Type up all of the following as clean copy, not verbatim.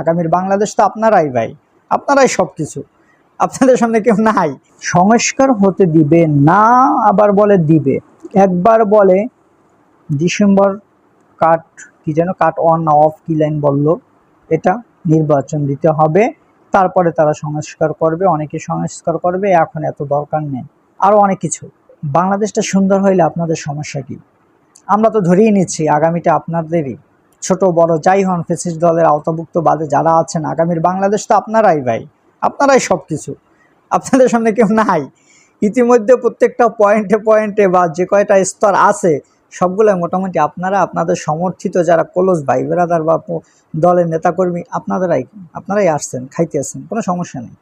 আগামীর বাংলাদেশ তো আপনারাই ভাই, আপনারাই সব কিছু, আপনাদের সামনে কেউ নাই। সংস্কার হতে দিবে না, আবার বলে দিবে। একবার বলে ডিসেম্বর কাট কি যেন কাট অন না অফ কি লাইন বললো, এটা নির্বাচন দিতে হবে, তারপরে তারা সংস্কার করবে, অনেকে সংস্কার করবে, এখন এত দরকার নেই, আরও অনেক কিছু। বাংলাদেশটা সুন্দর হইলে আপনাদের সমস্যা কি? আমরা তো ধরেই নিচ্ছি আগামীটা আপনাদেরই, ছোট বড় যাই হন, ফ্যাসিস্ট দলের আওতাভুক্ত বাদে যারা আছেন, আগামীর বাংলাদেশ তো আপনারাই ভাই, আপনারাই সব কিছু, আপনাদের সামনে কেউ নাই। ইতিমধ্যে প্রত্যেকটা পয়েন্টে পয়েন্টে বা যে কয়টা স্তর আছে সবগুলো মোটামুটি আপনারা, আপনাদের সমর্থিত যারা ক্লোজ ভাই ব্রাদার বা দলের নেতাকর্মী, আপনারাই আসছেন, খাইতে আসছেন, কোনো সমস্যা নেই।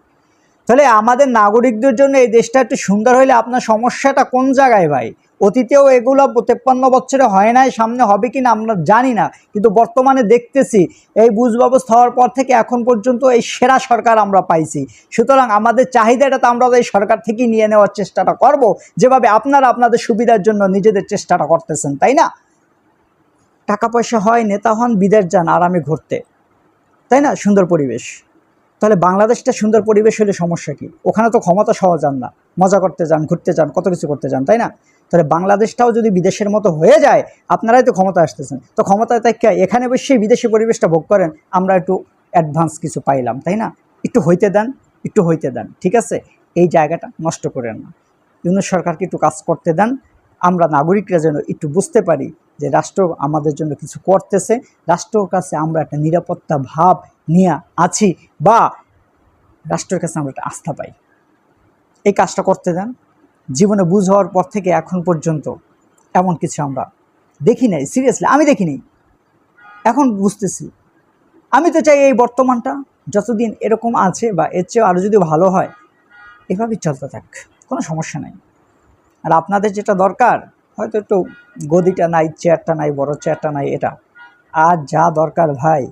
তাহলে আমাদের নাগরিকদের জন্য এই দেশটা একটু সুন্দর হইলে আপনার সমস্যাটা কোন জায়গায় ভাই? অতীতেও এগুলো 53 বছরে হয় নাই, সামনে হবে কিনা আমরা জানি না, কিন্তু বর্তমানে দেখতেছি এই বুঝ ব্যবস্থা হওয়ার পর থেকে এখন পর্যন্ত এই সেরা সরকার আমরা পাইছি। সুতরাং আমাদের চাহিদাটা তো আমরা এই সরকার থেকেই নিয়ে নেওয়ার চেষ্টাটা করব, যেভাবে আপনারা আপনাদের সুবিধার জন্য নিজেদের চেষ্টাটা করতেছেন, তাই না? টাকা পয়সা হয়, নেতা হন, বিদেশ যান আরামে ঘুরতে, তাই না? সুন্দর পরিবেশ। তাহলে বাংলাদেশটা সুন্দর পরিবেশ হলে সমস্যা কি? ওখানে তো ক্ষমতা সহ যান না, মজা করতে যান, ঘুরতে যান, কত কিছু করতে যান, তাই না? তাহলে বাংলাদেশটাও যদি বিদেশের মতো হয়ে যায়, আপনারাই তো ক্ষমতা আসতেছেন, তো ক্ষমতায় তাই এখানে বসেই বিদেশি পরিবেশটা ভোগ করেন, আমরা একটু অ্যাডভান্স কিছু পাইলাম, তাই না? একটু হইতে দেন, একটু হইতে দেন, ঠিক আছে? এই জায়গাটা নষ্ট করেন না। ইউনূস সরকারকে একটু কাজ করতে দেন, আমরা নাগরিকরা যেন একটু বুঝতে পারি যে রাষ্ট্র আমাদের জন্য কিছু করতেছে, রাষ্ট্রের কাছে আমরা একটা নিরাপত্তা ভাব নিয়ে আছি, বা রাষ্ট্রের কাছে আমরা একটা আস্থা পাই। এই কাজটা করতে দেন। জীবনে বুঝ হওয়ার পর থেকে এখন পর্যন্ত এমন কিছু আমরা দেখি নাই, সিরিয়াসলি আমি দেখিনি, এখন বুঝতেছি। আমি তো চাই এই বর্তমানটা যতদিন এরকম আছে বা এর চেয়েও আরও যদি ভালো হয়, এভাবেই চলতে থাক, কোনো সমস্যা নাই। আর আপনাদের যেটা দরকার, হয়তো একটু গদিটা নাই, চেয়ারটা নাই, বড় চেয়ারটা নাই, এটা আর যা দরকার ভাই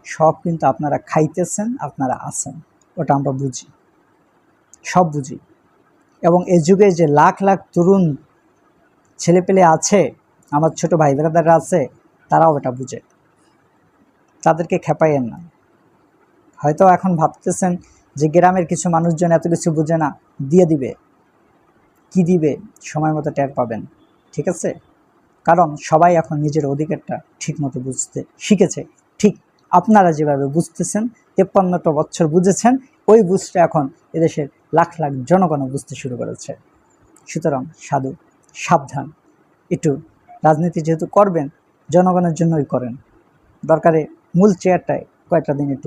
সব কিন্তু আপনারা খাইতেছেন, আপনারা আছেন, ওটা আমরা বুঝি, সব বুঝি। এবং এই যুগে যে লাখ লাখ তরুণ ছেলেপেলে আছে, আমার ছোট ভাই ব্রাদাররা আছে, তারাও এটা বুঝে, তাদেরকে খেপাইয়েন না। হয়তো এখন ভাবতেছেন যে গ্রামের কিছু মানুষজন এত কিছু বুঝে না, দিয়ে দিবে, কি দিবে সময় মতো টের পাবেন, ঠিক আছে? কারণ সবাই এখন নিজের অধিকারটা ঠিক মতো বুঝতে শিখেছে, ঠিক আপনারা যেভাবে বুঝতেছেন, 53টা বছর বুঝেছেন, ওই বুঝটা এখন এদেশের লাখ লাখ জনগণ বুঝতে শুরু করেছে। সুতরাং সাধু, সাবধান, একটু রাজনীতি যেহেতু করবেন, জনগণের জন্যই করেন, দরকারে মূল চেয়ারটায় কয়েকটা দিন একটু